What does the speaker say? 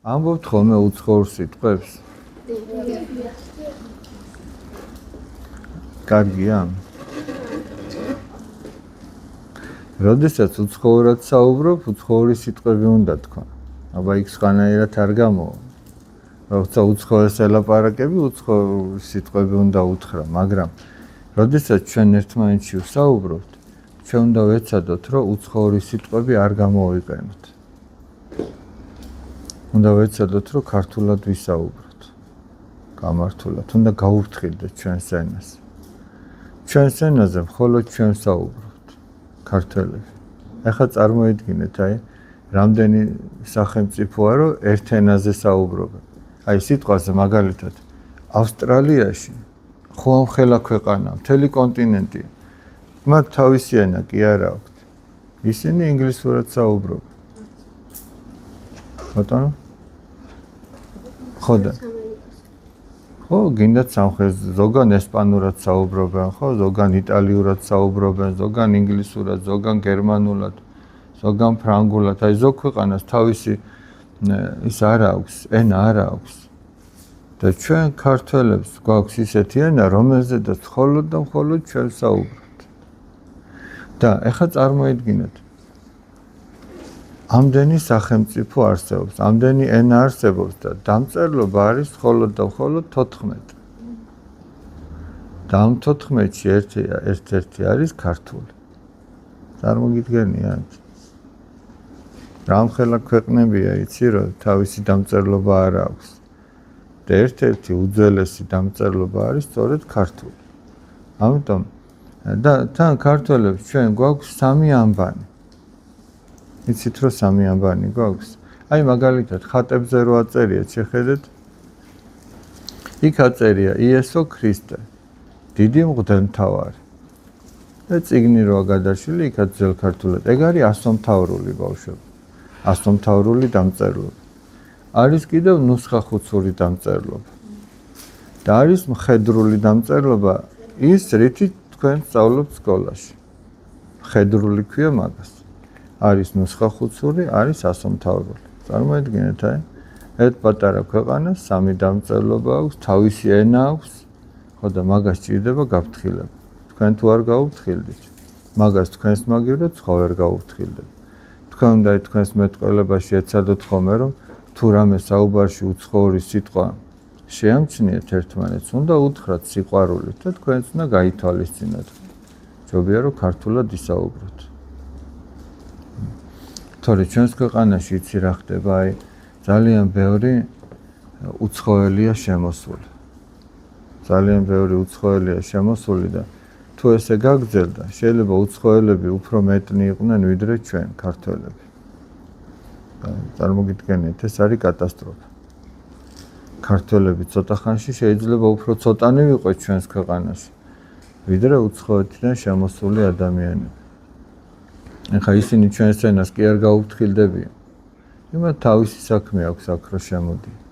ამბობთ ხოლმე უცხოურ სიტყვებს? კარგია? როდესაც უცხოურად საუბრობ, უცხოური სიტყვები უნდა თქვა. აბა იქ სხვანაირად არ გამოვა. როცა უცხოეს ელაპარაკები, უცხოური სიტყვები უნდა უთხრა, მაგრამ როდესაც ჩვენ ერთმანეთში ვსაუბრობთ, ჩვენ უნდა ვეცადოთ, რომ უცხოური სიტყვები არ გამოვიყენოთ. უნდა ვეცადოთ, რომ ქართულად ვისაუბროთ. გამართულად, უნდა გაუფრთხილდეთ ჩვენს ენას. ჩვენს ენაზე მხოლოდ ჩვენ ვსაუბრობთ, ქართველები. ახლა წარმოიდგინეთ, რამდენი სახელმწიფოა, რომ ერთ ენაზე საუბრობენ. სიტყვაზე მაგალითად, ავსტრალიაში ხუამხელა ქვეყანაა, მთელი კონტინენტია. მათ თავისი ენა კი არ აქვთ. ისინი ინგლისურად საუბრობენ. ბატონო? ხო და ხო, გინდათ სამხრეთ ზოგან ესპანურად საუბრობენ, ხო, ზოგან იტალიურად საუბრობენ, ზოგან ინგლისურად, ზოგან გერმანულად, ზოგან ფრანგულად. ზოგ ქვეყანას თავისი ის არ აქვს, ენა არ აქვს. და ჩვენ ქართველებს გვაქვს ისეთი ენა, რომელზედაც მხოლოდ და მხოლოდ ჩვენ ვსაუბრობთ. და ეხლა წარმოიდგინეთ, ამდენი სახელმწიფო არსებობს, ამდენი ენა არსებობს და დამწერლობა არის მხოლოდ და მხოლოდ 14. და ამ 14-ში ერთ-ერთი არის ქართული. წარმოგიდგენიათ? რამხელა ქვეყნებია, იცი, რომ თავისი დამწერლობა არ აქვს. და ერთ-ერთი უძველესი დამწერლობა არის სწორედ ქართული. ამიტომ და თან ქართველებს ჩვენ გვაქვს სამი ამბანი. იცით, რომ სამი ამბანი გვაქვს? მაგალითად, ხატებზე რო აწერიათ, შეხედეთ. იქ აწერია იესო ქრისტე, დიდი მღვდელმთავარი. და წიგნი როა გადაშლილი, იქაც ძველ ქართულად. ეგ არის ასომთავრული ბავშვები. ასომთავრული დამწერლობა. არის კიდევ ნუსხახუცური დამწერლობა. და არის მხედრული დამწერლობა, ის რითი თქვენ სწავლობთ სკოლაში. მხედრული ქვია მაგას. არის ნუსხახუცური, არის ასომთავრული. წარმოიდგინეთ, ერთ პატარა ქვეყანას სამი დამწერლობა აქვს, თავისი ენა აქვს, ხო და მაგას ჭირდება გაფრთხილება. თქვენ თუ არ გაუფრთხილდით, მაგას თქვენს მაგივრად სხვა ვერ გაუფრთხილდეთ. თქვენ უნდა თქვენს მეტყველებაში ეცადოთ ხოლმე, რომ თუ რამე საუბარში უცხოური სიტყვა შეამჩნიეთ ერთმანეთს, უნდა უთხრათ სიყვარულით და თქვენც უნდა გაითვალისწინოთ. ჯობია რომ ქართულად ისაუბროთ. თორე ჩვენს ქვეყანაში იცი რა ხდება, ძალიან ბევრი უცხოელია შემოსული. ძალიან ბევრი უცხოელია შემოსული და თუ ესე გაგრძელდა, შეიძლება უცხოელები უფრო მეტნი იყვნენ ვიდრე ჩვენ ქართველები. წარმოგიდგენიათ, ეს არის კატასტროფა. ქართველები ცოტა ხანში შეიძლება უფრო ცოტანი ვიყოთ ჩვენს ქვეყანაში, ვიდრე უცხოეთიდან შემოსული ადამიანები. ეხლა ისინი ჩვენს ენას კი არ გაუფრთხილდებიან. იმათ თავისი საქმე აქვს აქ რო შემოდიან.